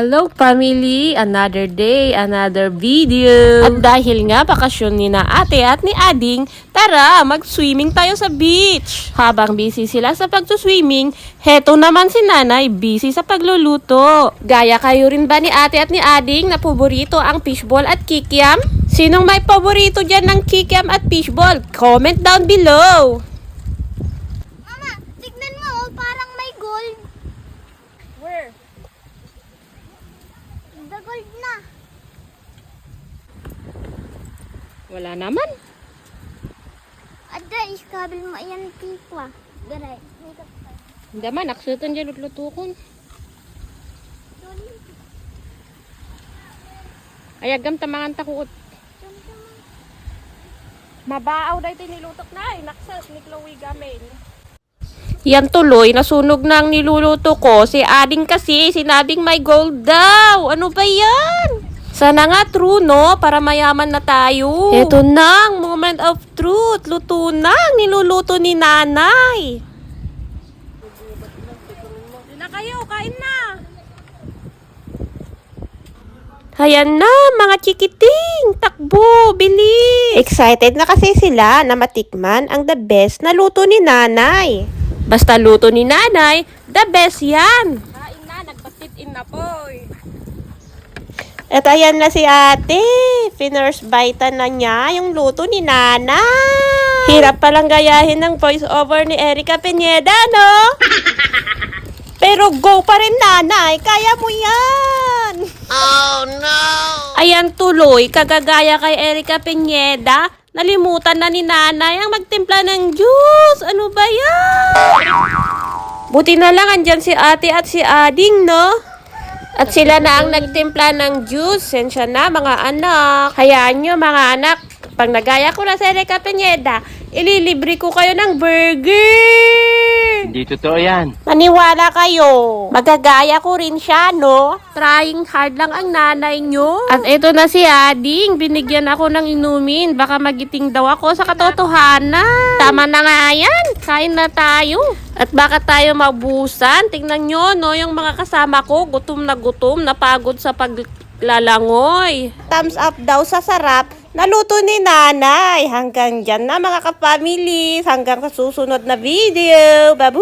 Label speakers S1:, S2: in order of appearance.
S1: Hello family! Another day, another video! At dahil nga bakasyon ni na ate at ni Ading, tara mag-swimming tayo sa beach! Habang busy sila sa pag-swimming, heto naman si nanay busy sa pagluluto. Gaya kayo rin ba ni ate at ni Ading na paborito ang fishball at kikiam? Sinong may paborito dyan ng kikiam at fishball? Comment down below!
S2: Mama, tignan mo, parang may gold.
S1: Where?
S2: The gold na.
S1: Wala naman.
S2: Ada, iskabil mo yan tikwa. Garay.
S1: Hindi man, naksutan dyan utlutukon. Ayagam tamangan takot. Mabaaw dahi nilutok na eh. Naksas ni Chloe gamin. Yan tuloy, nasunog na ang niluluto ko. Si Ading kasi, sinabing may gold daw. Ano ba yan? Sana nga true, no? Para mayaman na tayo. Ito na ang moment of truth. Luto na ang niluluto ni nanay. Hindi na kayo, kain na. Ayan na, mga chikiting! Takbo! Bili! Excited na kasi sila na matikman ang the best na luto ni nanay. Basta luto ni nanay, the best yan! Kain na, nagpasit in na po. At ayan na si ate. First bite na niya yung luto ni nanay. Hirap palang gayahin ng voice over ni Erica Pineda, no? Pero go pa rin nanay, kaya mo yan! Oh no! Ayan tuloy, kagagaya kay Erica Pineda, nalimutan na ni nanay ang magtimpla ng juice. Ano ba yan? Buti na lang andyan si ate at si Ading, no? At sila na ang nagtimpla ng juice. Sensya na mga anak. Hayaan nyo mga anak, pag nagaya ko na si Erica Pineda, ililibre ko kayo ng burger!
S3: Hindi totoo yan.
S1: Maniwala kayo. Magagaya ko rin siya, no? Trying hard lang ang nanay nyo. At ito na si Ading. Binigyan ako ng inumin. Baka magiting daw ako sa katotohanan. Tama na nga yan. Kain na tayo. At baka tayo mabusan. Tingnan nyo, no? Yung mga kasama ko, gutom, napagod sa paglalangoy. Thumbs up daw sa sarap. Naluto ni nanay. Hanggang dyan na mga kapamilya. Hanggang sa susunod na video. Babu!